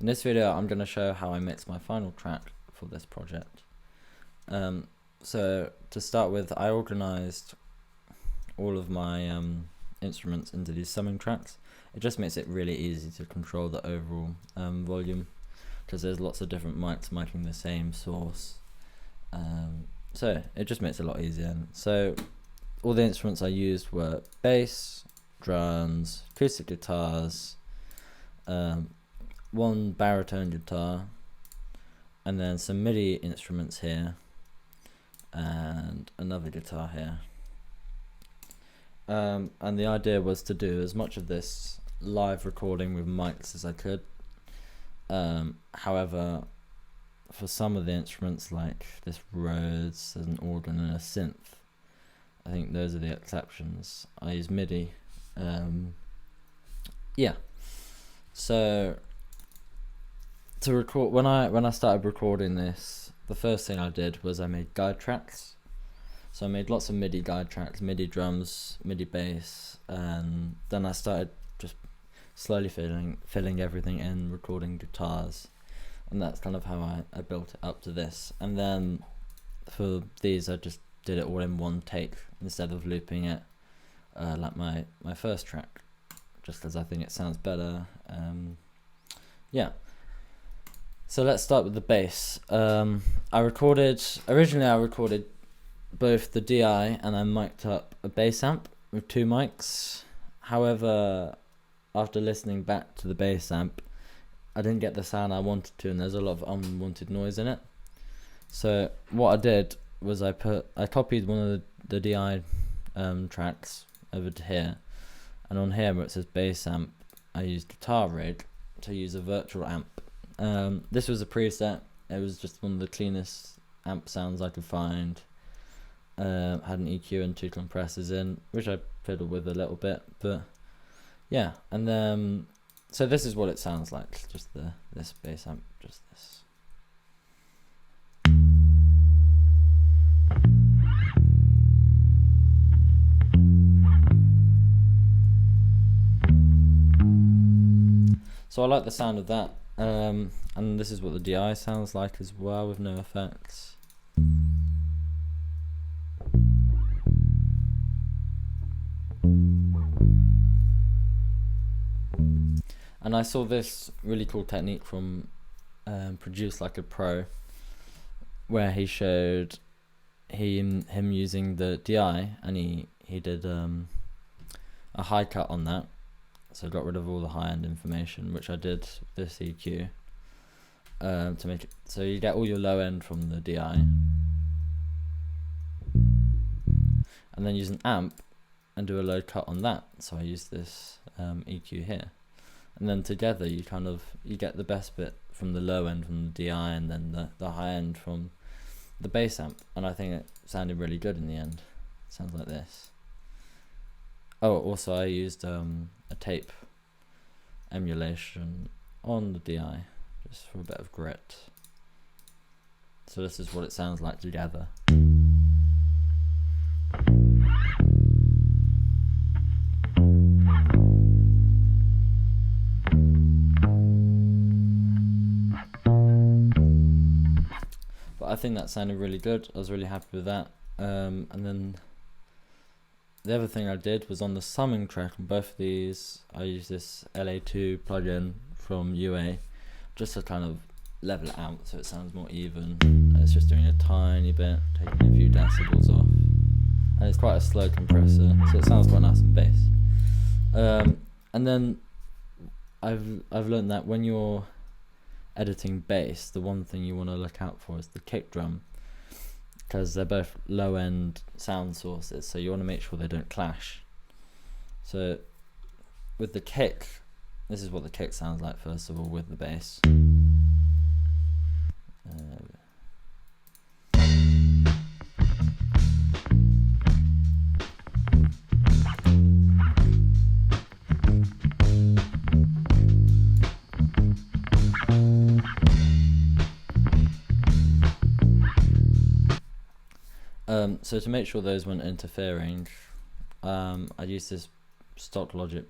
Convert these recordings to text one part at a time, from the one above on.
In this video, I'm going to show how I mix my final track for this project. So to start with, I organized all of my instruments into these summing tracks. It just makes it really easy to control the overall volume, because there's lots of different mics miking the same source. So it just makes it a lot easier. So all the instruments I used were bass, drums, acoustic guitars, one baritone guitar, and then some MIDI instruments here, and another guitar here. And the idea was to do as much of this live recording with mics as I could. However, for some of the instruments, like this Rhodes, there's an organ and a synth. I think those are the exceptions. I use MIDI. Yeah. So to record, when I started recording this, the first thing I did was I made guide tracks. So I made lots of MIDI guide tracks, MIDI drums, MIDI bass, and then I started just slowly filling everything in, recording guitars, and that's kind of how I built it up to this. And then for these, I just did it all in one take instead of looping it like my first track, just because I think it sounds better. Yeah. So let's start with the bass. Originally I recorded both the DI and I mic'd up a bass amp with two mics. However, after listening back to the bass amp, I didn't get the sound I wanted to, and there's a lot of unwanted noise in it. So what I did was I copied one of the DI tracks over to here, and on here where it says bass amp, I used Guitar Rig to use a virtual amp. This was a preset. It was just one of the cleanest amp sounds I could find. Had an EQ and two compressors in, which I fiddled with a little bit, but yeah. And then so this is what it sounds like, just this bass amp, just this. So I like the sound of that, and this is what the DI sounds like as well, with no effects. And I saw this really cool technique from Produce Like a Pro, where he showed him using the DI, and he did a high cut on that. So got rid of all the high-end information, which I did with this EQ, to make it so you get all your low end from the DI, and then use an amp and do a low cut on that. So I use this EQ here, and then together you get the best bit from the low end from the DI, and then the high end from the bass amp. And I think it sounded really good in the end. It sounds like this. Oh, also I used a tape emulation on the DI, just for a bit of grit. So this is what it sounds like together. But I think that sounded really good. I was really happy with that. And then the other thing I did was on the summing track on both of these, I used this LA2 plugin from UA just to kind of level it out so it sounds more even. And it's just doing a tiny bit, taking a few decibels off. And it's quite a slow compressor, so it sounds quite nice and bass. And then I've learned that when you're editing bass, the one thing you want to look out for is the kick drum, because they're both low end sound sources, so you want to make sure they don't clash. So with the kick, this is what the kick sounds like first of all with the bass. So to make sure those weren't interfering, I used this stock Logic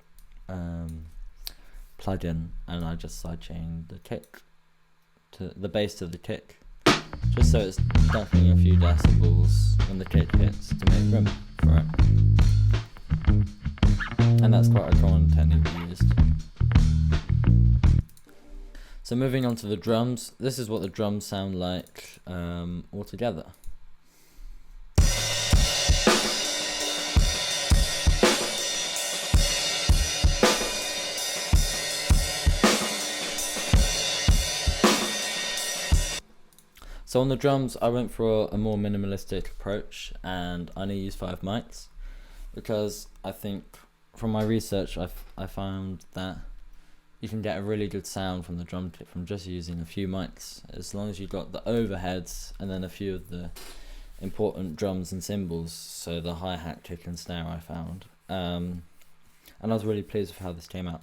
plugin, and I just sidechained the kick to the bass to the kick, just so it's dumping a few decibels when the kick hits to make room for it. And that's quite a common technique used. So moving on to the drums, this is what the drums sound like all together. So on the drums, I went for a more minimalistic approach, and I only used 5 mics because I think from my research I found that you can get a really good sound from the drum kit from just using a few mics, as long as you've got the overheads and then a few of the important drums and cymbals, so the hi-hat, kick and snare I found. And I was really pleased with how this came out.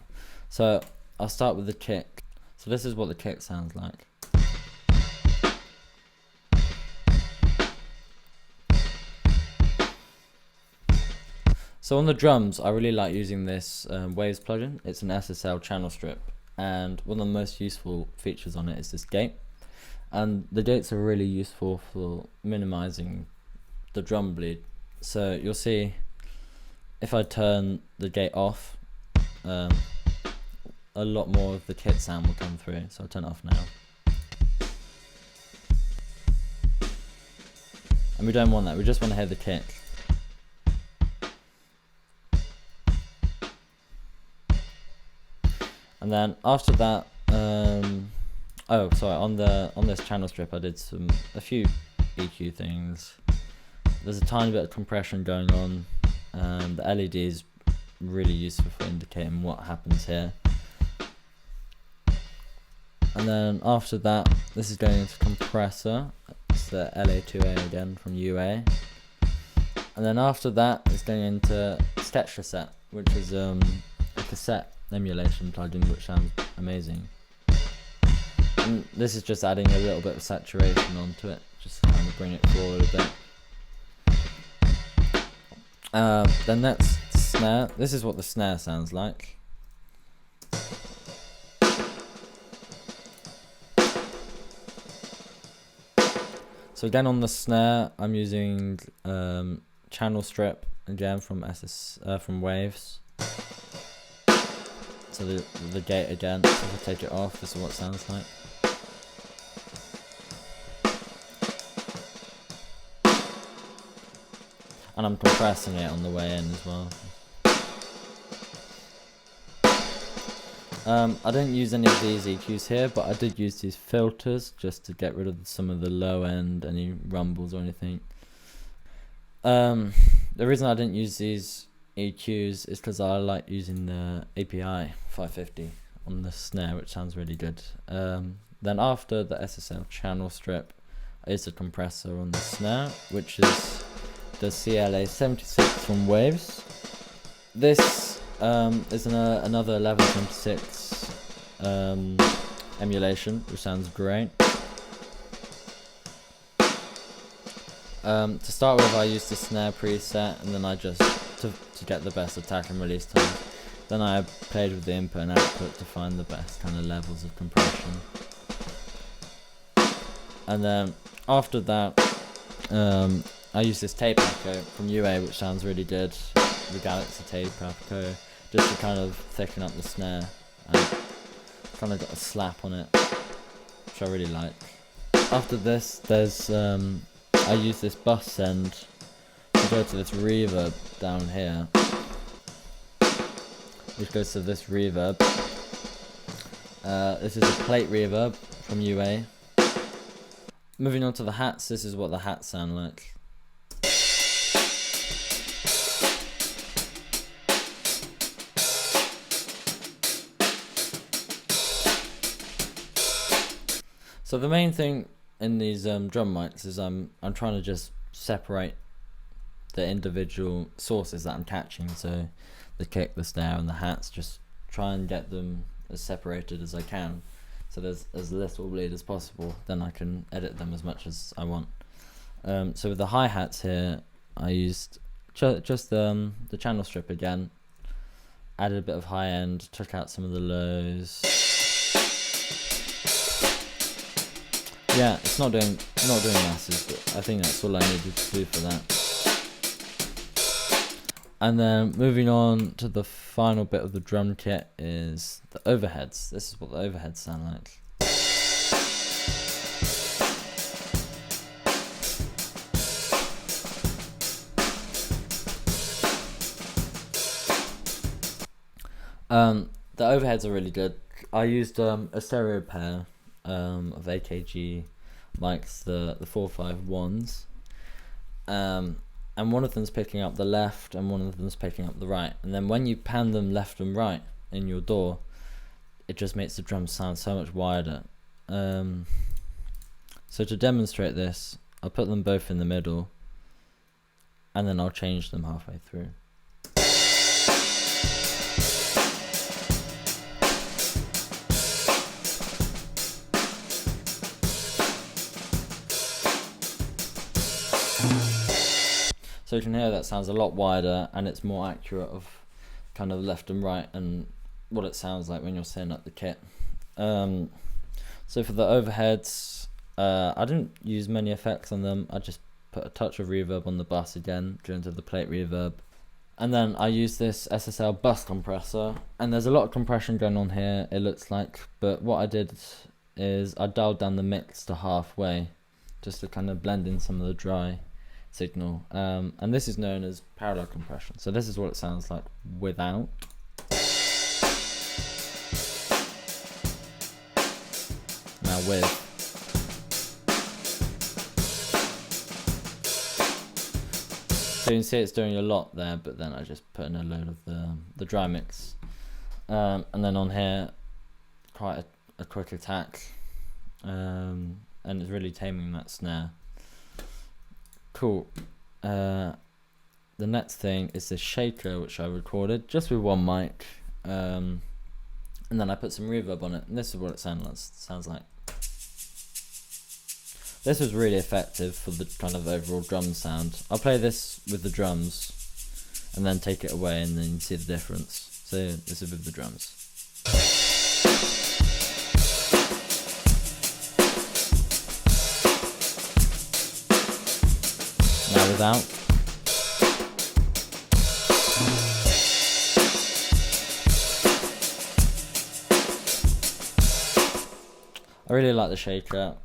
So I'll start with the kick. So this is what the kick sounds like. So on the drums, I really like using this Waves plugin. It's an SSL channel strip, and one of the most useful features on it is this gate. And the gates are really useful for minimizing the drum bleed. So you'll see if I turn the gate off, a lot more of the kit sound will come through. So I'll turn it off now. And we don't want that, we just want to hear the kick. And then after that, on this channel strip I did a few EQ things. There's a tiny bit of compression going on, and the LED is really useful for indicating what happens here. And then after that, this is going into compressor. It's the LA2A again from UA. And then after that, it's going into Sketch Cassette, which is a cassette emulation plugin, which sounds amazing. And this is just adding a little bit of saturation onto it, just to kind of bring it forward a bit. Then that's the snare. This is what the snare sounds like. So again on the snare, I'm using channel strip again from Waves. So the gate again, if I take it off, this is what it sounds like. And I'm compressing it on the way in as well. I didn't use any of these EQs here, but I did use these filters just to get rid of some of the low end, any rumbles or anything. The reason I didn't use these EQs is because I like using the API 550 on the snare, which sounds really good. Then after the SSL channel strip, I used a compressor on the snare, which is the CLA 76 from Waves. This is another level 26 emulation, which sounds great. To start with, I used the snare preset, and then I just to get the best attack and release time. Then I played with the input and output to find the best kind of levels of compression. And then after that, I used this tape echo from UA, which sounds really good, the Galaxy tape echo, just to kind of thicken up the snare, and kind of got a slap on it, which I really like. After this, there's I use this bus send to go to this reverb down here, which goes to this reverb. This is a plate reverb from UA. Moving on to the hats, this is what the hats sound like. So the main thing in these drum mics is I'm trying to just separate the individual sources that I'm catching, so the kick, the snare and the hats, just try and get them as separated as I can, so there's as little bleed as possible, then I can edit them as much as I want. So with the hi-hats here, I used just the channel strip again, added a bit of high end, took out some of the lows. Yeah, it's not doing masses, but I think that's all I needed to do for that. And then moving on to the final bit of the drum kit is the overheads. This is what the overheads sound like. The overheads are really good. I used a stereo pair of AKG mics, the 451s. And one of them's picking up the left and one of them's picking up the right. And then when you pan them left and right in your DAW, it just makes the drums sound so much wider. So to demonstrate this, I'll put them both in the middle and then I'll change them halfway through. So you can hear that sounds a lot wider and it's more accurate of kind of left and right and what it sounds like when you're setting up the kit. So for the overheads, I didn't use many effects on them. I just put a touch of reverb on the bus again, due to the plate reverb. And then I used this SSL bus compressor, and there's a lot of compression going on here, it looks like, but what I did is I dialed down the mix to halfway, just to kind of blend in some of the dry signal. And this is known as parallel compression. So this is what it sounds like without. Now with. So you can see it's doing a lot there, but then I just put in a load of the dry mix. And then on here, quite a quick attack. And it's really taming that snare. Cool. The next thing is this shaker, which I recorded just with one mic. And then I put some reverb on it, and this is what it sounds like. This was really effective for the kind of overall drum sound. I'll play this with the drums and then take it away and then you see the difference. So this is with the drums. Now without. I really like the shaker.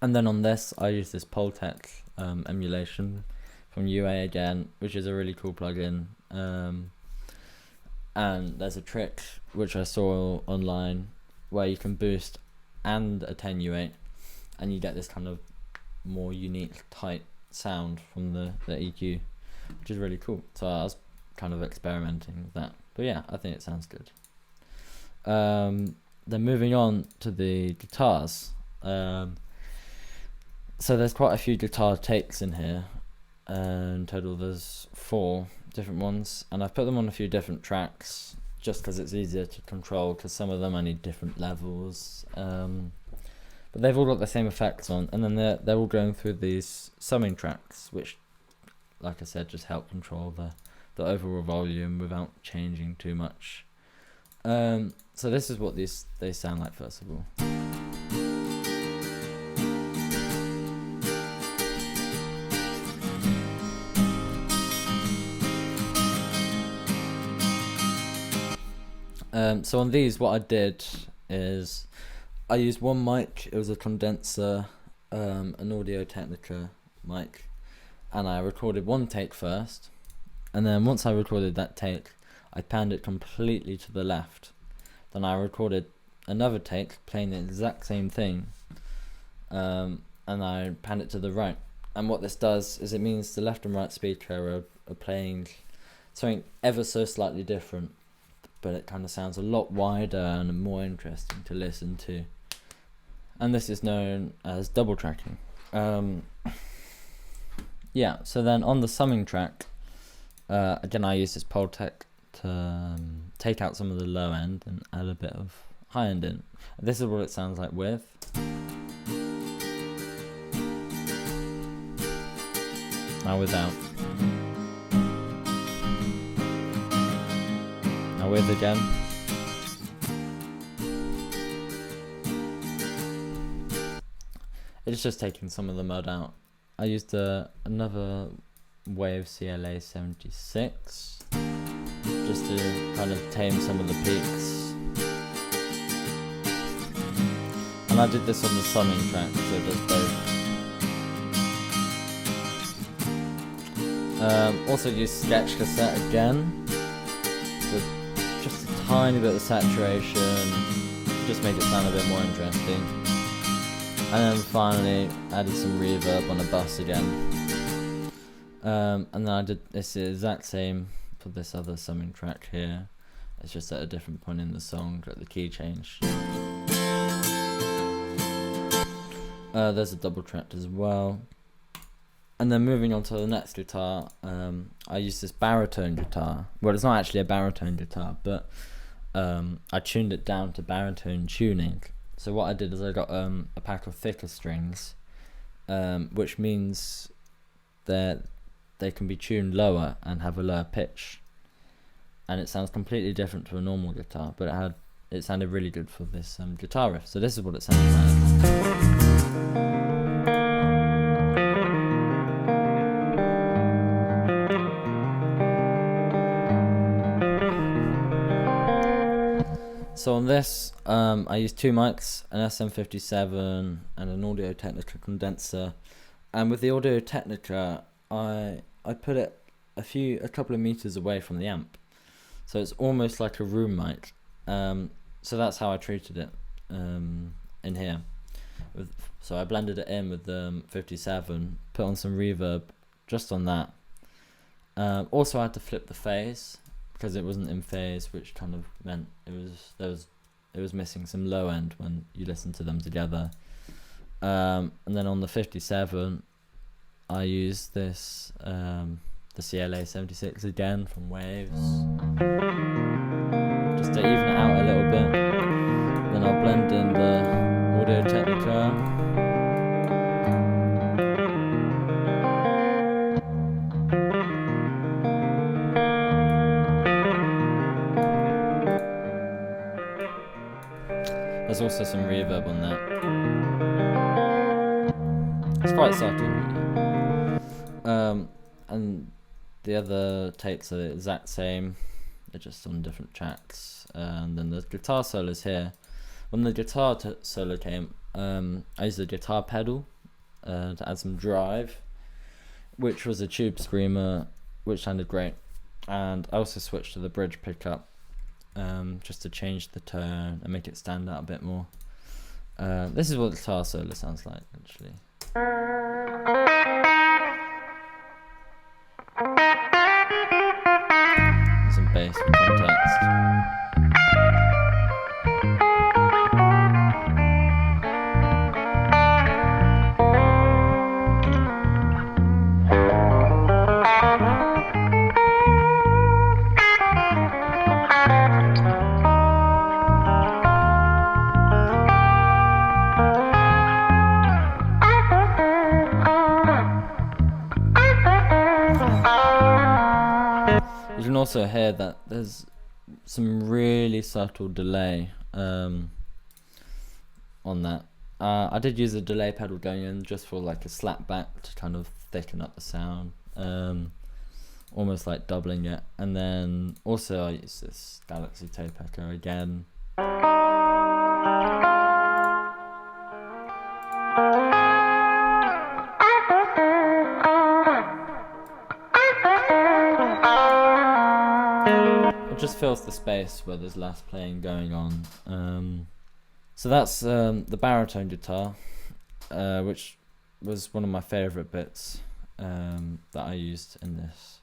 And then on this, I use this Pultec emulation from UA again, which is a really cool plugin. And there's a trick which I saw online where you can boost and attenuate, and you get this kind of more unique, tight sound from the EQ, which is really cool. So I was kind of experimenting with that. But yeah, I think it sounds good. Then moving on to the guitars. So there's quite a few guitar takes in here. In total there's 4 different ones, and I've put them on a few different tracks just because it's easier to control, because some of them I need different levels. But they've all got the same effects on, and then they're all going through these summing tracks, which, like I said, just help control the overall volume without changing too much. So this is what they sound like first of all. So on these, what I did is I used one mic. It was a condenser, an Audio-Technica mic, and I recorded one take first, and then once I recorded that take, I panned it completely to the left. Then I recorded another take playing the exact same thing, and I panned it to the right. And what this does is it means the left and right speaker are playing something ever so slightly different, but it kind of sounds a lot wider and more interesting to listen to. And this is known as double tracking. Yeah, so then on the summing track, again I use this Pultec to take out some of the low end and add a bit of high end in. And this is what it sounds like with. Now without. Now with again. It's just taking some of the mud out. I used another Wave CLA 76 just to kind of tame some of the peaks. And I did this on the summing track, so it does both. Also used Sketch Cassette again, with just a tiny bit of saturation, just make it sound a bit more interesting. And then finally added some reverb on a bus again. And then I did this the exact same for this other summing track here. It's just at a different point in the song, got the key change. There's a double track as well. And then moving on to the next guitar, I used this baritone guitar. Well, it's not actually a baritone guitar, but I tuned it down to baritone tuning. So what I did is I got a pack of thicker strings, which means that they can be tuned lower and have a lower pitch. And it sounds completely different to a normal guitar, but it sounded really good for this guitar riff. So this is what it sounds like. So on this, I used two mics, an SM57 and an Audio-Technica condenser. And with the Audio-Technica, I put it a couple of meters away from the amp. So it's almost like a room mic. So that's how I treated it in here. So I blended it in with the 57, put on some reverb just on that. Also I had to flip the phase, because it wasn't in phase, which kind of meant it was missing some low end when you listen to them together. And then on the 57, I used this the CLA 76 again from Waves, just to even it out a little bit. Then I'll blend in the Audio-Technica. There's also some reverb on that. It's quite subtle. And the other takes are the exact same. They're just on different tracks. And then the guitar solos here. When the guitar solo came, I used the guitar pedal to add some drive, which was a Tube Screamer, which sounded great. And I also switched to the bridge pickup, just to change the tone and make it stand out a bit more. This is what the guitar solo sounds like, actually. There's some bass for context. You can also hear that there's some really subtle delay on that. I did use a delay pedal going in just for like a slap back to kind of thicken up the sound, almost like doubling it. And then also I used this Galaxy Tape Echo again. It just fills the space where there's less playing going on. So that's the baritone guitar, which was one of my favourite bits that I used in this.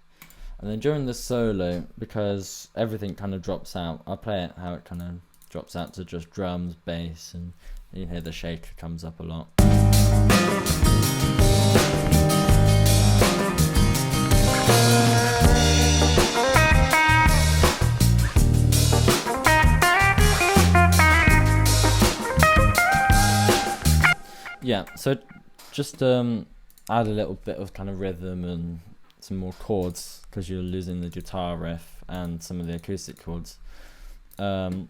And then during the solo, because everything kind of drops out, I play it how it kind of drops out to just drums, bass, and you hear the shaker comes up a lot. Yeah, so just add a little bit of kind of rhythm and some more chords, because you're losing the guitar riff. and some of the acoustic chords. I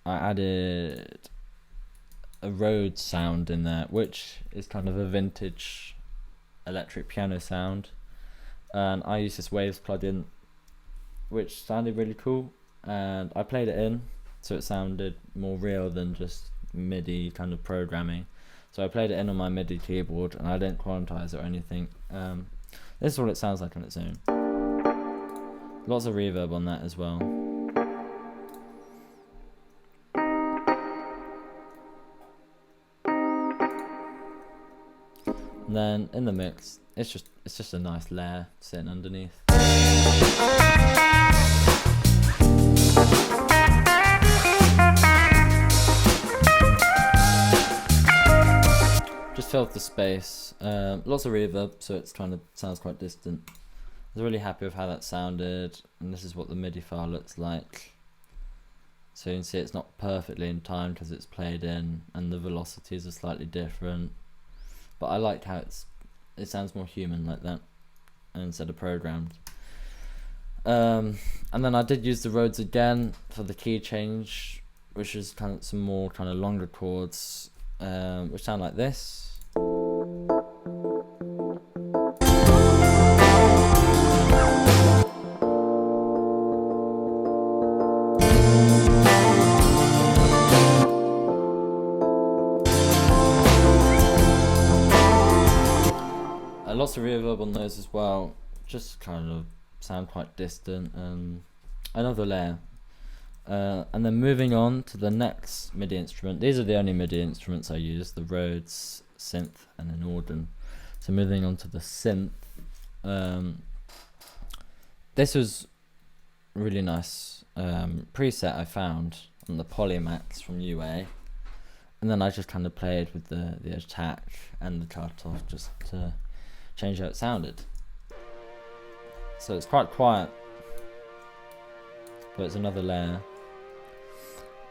added a Rhodes sound in there, which is kind of a vintage electric piano sound, and I used this Waves plugin, which sounded really cool, and I played it in so it sounded more real than just MIDI kind of programming. So I played it in on my MIDI keyboard, and I didn't quantize it or anything. This is what it sounds like on its own. Lots of reverb on that as well. And then in the mix, it's just a nice layer sitting underneath. Just filled the space. Lots of reverb, so it's sounds quite distant. I was really happy with how that sounded, and this is what the MIDI file looks like. So you can see it's not perfectly in time because it's played in, and the velocities are slightly different. But I like how it sounds more human like that, instead of programmed. And then I did use the Rhodes again for the key change, which is kind of some more kind of longer chords, which sound like this. Lots of reverb on those as well, just kind of sound quite distant. Another layer, and then moving on to the next MIDI instrument. These are the only MIDI instruments I use: the Rhodes, synth, and an organ. So moving on to the synth, this was really nice preset I found on the Polymax from UA, and then I just kind of played with the attack and the cutoff just to change how it sounded. So it's quite quiet, but it's another layer.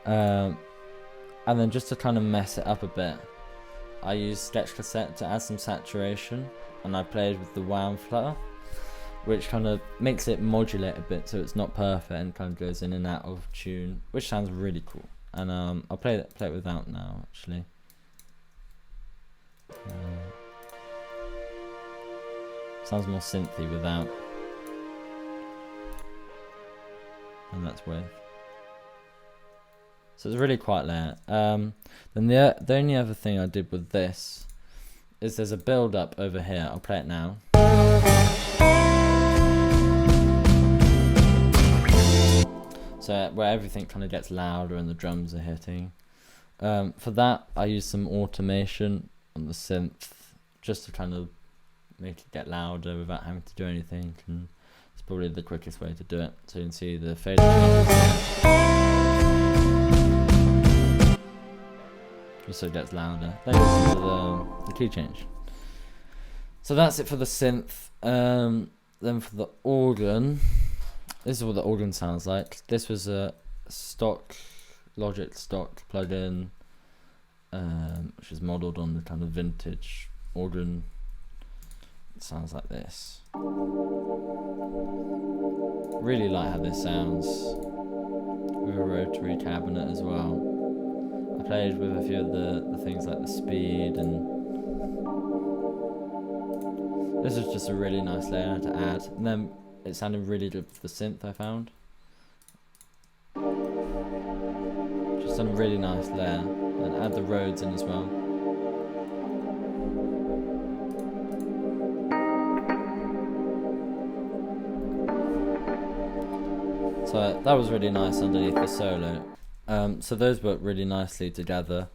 And then just to kind of mess it up a bit, I used Sketch Cassette to add some saturation, and I played with the Wham flutter, which kind of makes it modulate a bit so it's not perfect and kind of goes in and out of tune, which sounds really cool. And I'll play it without now, actually. Sounds more synthy without, and that's with. So it's a really quiet layer. Then the only other thing I did with this is there's a build up over here. I'll play it now. So where everything kind of gets louder and the drums are hitting. For that, I used some automation on the synth just to kind of make it get louder without having to do anything, and it's probably the quickest way to do it. So you can see the fade just so it gets louder. Then listen to the key change. So that's it for the synth. Then for the organ, this is what the organ sounds like. This was a Logic stock plugin, which is modelled on the kind of vintage organ. Sounds like this. Really like how this sounds with a rotary cabinet as well. I played with a few of the things like the speed, and this is just a really nice layer to add. And then it sounded really good with the synth I found. Just a really nice layer, and add the Rhodes in as well. So that was really nice underneath the solo. So those work really nicely together,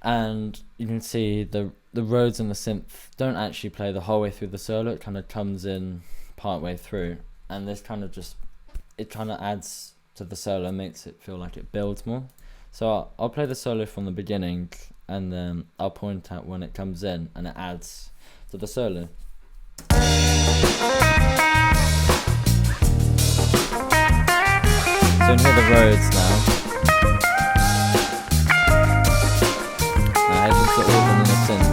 and you can see the Rhodes and the synth don't actually play the whole way through the solo. It kind of comes in part way through, and this kind of adds to the solo, makes it feel like it builds more. So I'll play the solo from the beginning, and then I'll point out when it comes in and it adds to the solo. So you can hear the Rhodes now. Now head into the organ and the synth.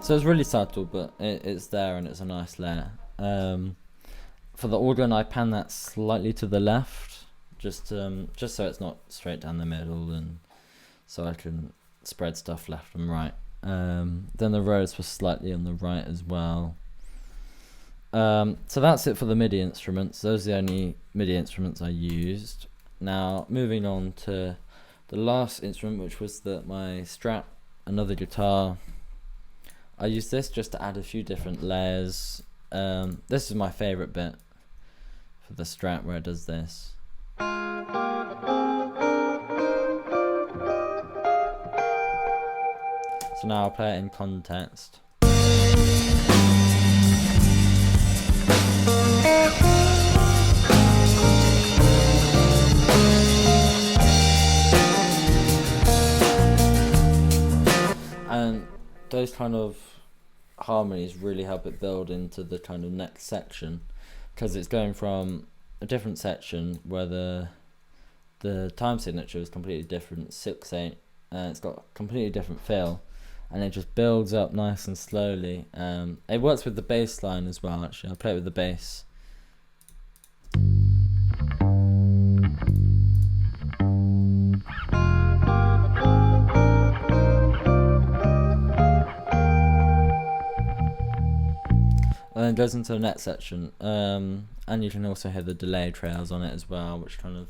So it's really subtle, but it's there and it's a nice layer. For the organ, I pan that slightly to the left, just so it's not straight down the middle, and so I can spread stuff left and right. Then the rows were slightly on the right as well. So that's it for the MIDI instruments. Those are the only MIDI instruments I used. Now moving on to the last instrument, which was my Strat, another guitar. I used this just to add a few different layers. This is my favourite bit for the Strat, where it does this. So now I'll play it in context. And those kind of harmonies really help it build into the kind of next section, because it's going from a different section where the time signature is completely different, 6/8, and it's got a completely different feel, and it just builds up nice and slowly. It works with the bass line as well. Actually, I'll play it with the bass. And then it goes into the next section, and you can also hear the delay trails on it as well, which kind of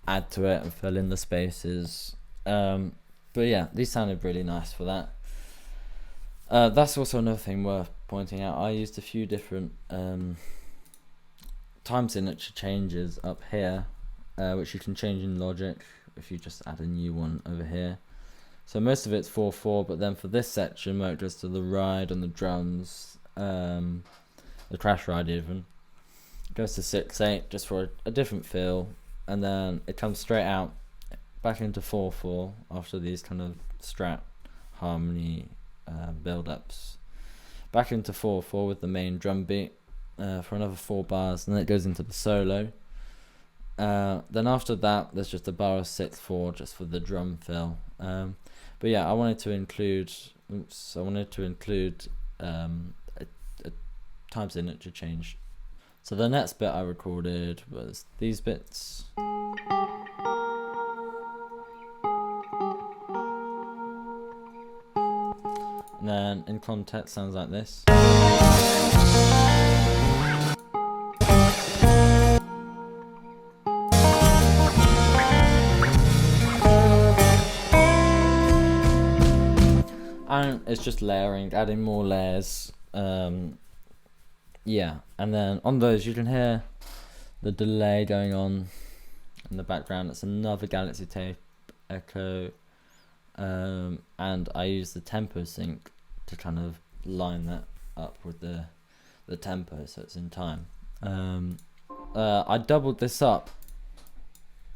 add to it and fill in the spaces. But yeah, these sounded really nice for that. That's also another thing worth pointing out. I used a few different time signature changes up here, which you can change in Logic if you just add a new one over here. So most of it's 4/4, but then for this section where it goes to the ride and the drums, the crash ride even, it goes to 6/8 just for a different feel, and then it comes straight out back into 4/4 after these kind of Strat harmony build-ups, back into 4/4 with the main drum beat for another 4 bars, and then it goes into the solo. Then after that there's just a bar of 6/4 just for the drum fill. But yeah, I wanted to include a time signature change. So the next bit I recorded was these bits. And then in context sounds like this. And it's just layering, adding more layers. Yeah, and then on those you can hear the delay going on in the background. It's another Galaxy Tape Echo, and I use the tempo sync to kind of line that up with the tempo so it's in time. I doubled this up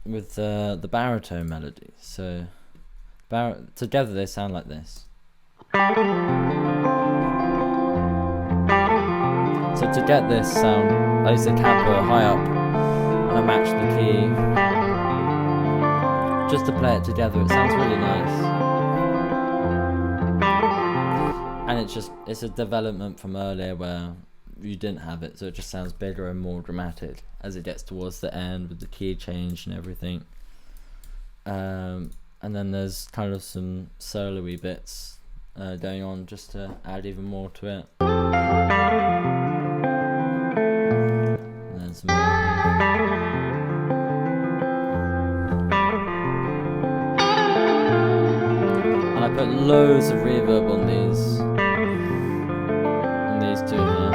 with the baritone melody, so together they sound like this. So to get this sound, I use the capo high up and I match the key just to play it together. It sounds really nice, and it's a development from earlier where you didn't have it, so it just sounds bigger and more dramatic as it gets towards the end with the key change and everything. And then there's kind of some solo-y bits going on just to add even more to it. And then some more. And I put loads of reverb on these two here,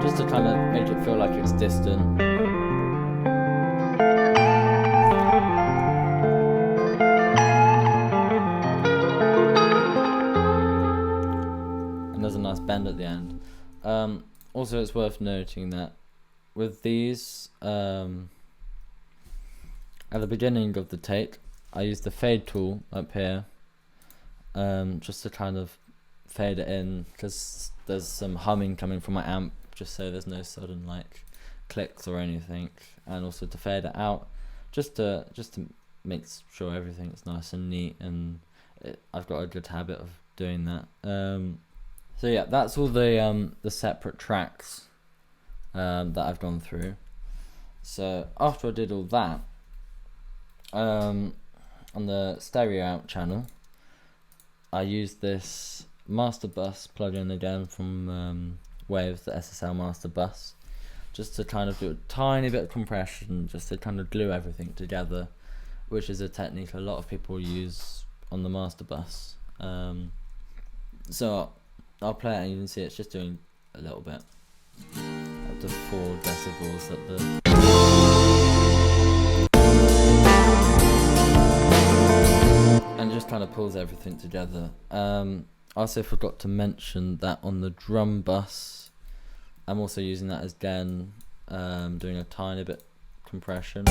just to kind of make it feel like it's distant. There's a nice bend at the end. Also, it's worth noting that with these, at the beginning of the take, I used the fade tool up here, just to kind of fade it in, because there's some humming coming from my amp, just so there's no sudden like clicks or anything, and also to fade it out, just to make sure everything's nice and neat, and I've got a good habit of doing that. So yeah, that's all the separate tracks that I've gone through. So after I did all that, on the stereo out channel, I used this master bus plugin again from Waves, the SSL master bus, just to kind of do a tiny bit of compression, just to kind of glue everything together, which is a technique a lot of people use on the master bus. So I'll play it and you can see it's just doing a little bit, up to 4 decibels at the... and just kind of pulls everything together. I also forgot to mention that on the drum bus, I'm also using that as gain, doing a tiny bit compression.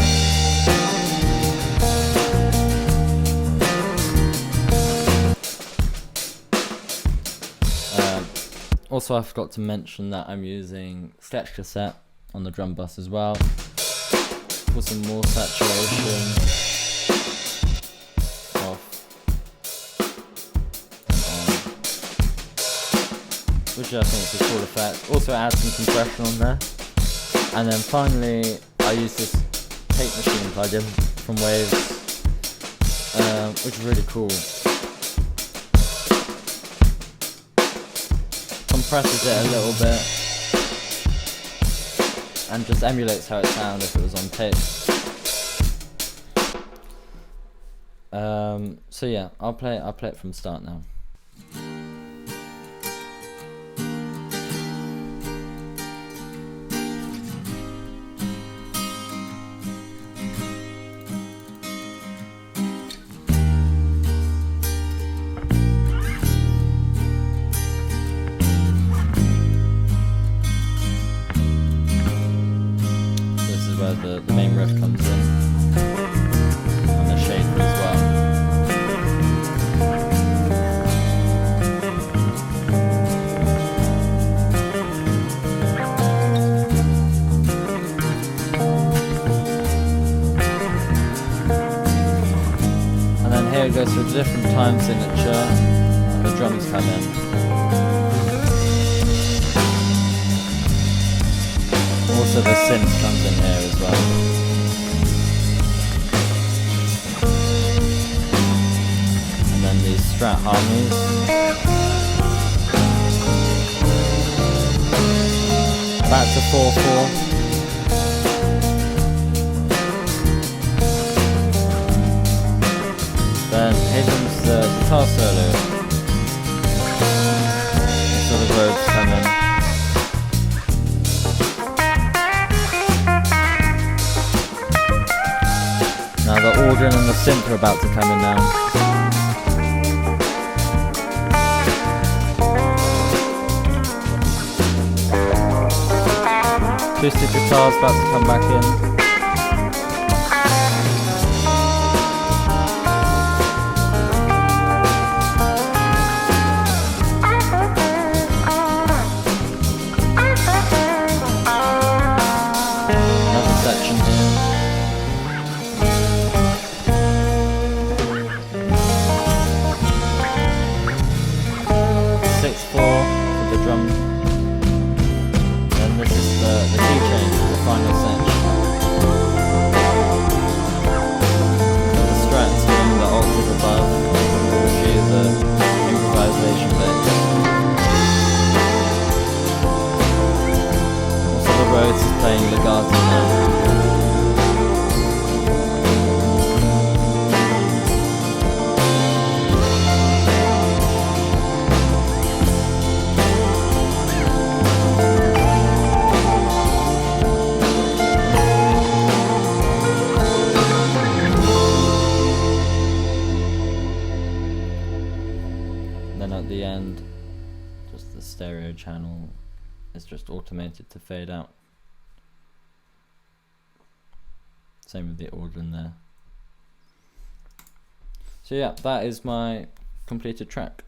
Also, I forgot to mention that I'm using Sketch Cassette on the drum bus as well, for some more saturation off and on, which I think is a cool effect. Also add some compression on there. And then finally, I use this tape machine plugin from Waves, which is really cool. Compresses it a little bit and just emulates how it sounded if it was on tape. So yeah, I'll play it from the start now. Where the main riff comes in, and the shaker as well. And then here it goes to a different time signature, and the drums come in. Also the synth comes in here as well. And then these Strat harmonies. Back to 4/4. Then here comes the guitar solo. So the Rhodes come in. Now the organ and the synth are about to come in now. Acoustic guitar's about to come back in. Another section here. 6/4 for the drum. Then this is the key change, the final section. The Strats doing the octave above, which is the improvisation bit. Also the Rhodes is playing legato now. Then at the end, just the stereo channel is just automated to fade out. Same with the organ there. So yeah, that is my completed track.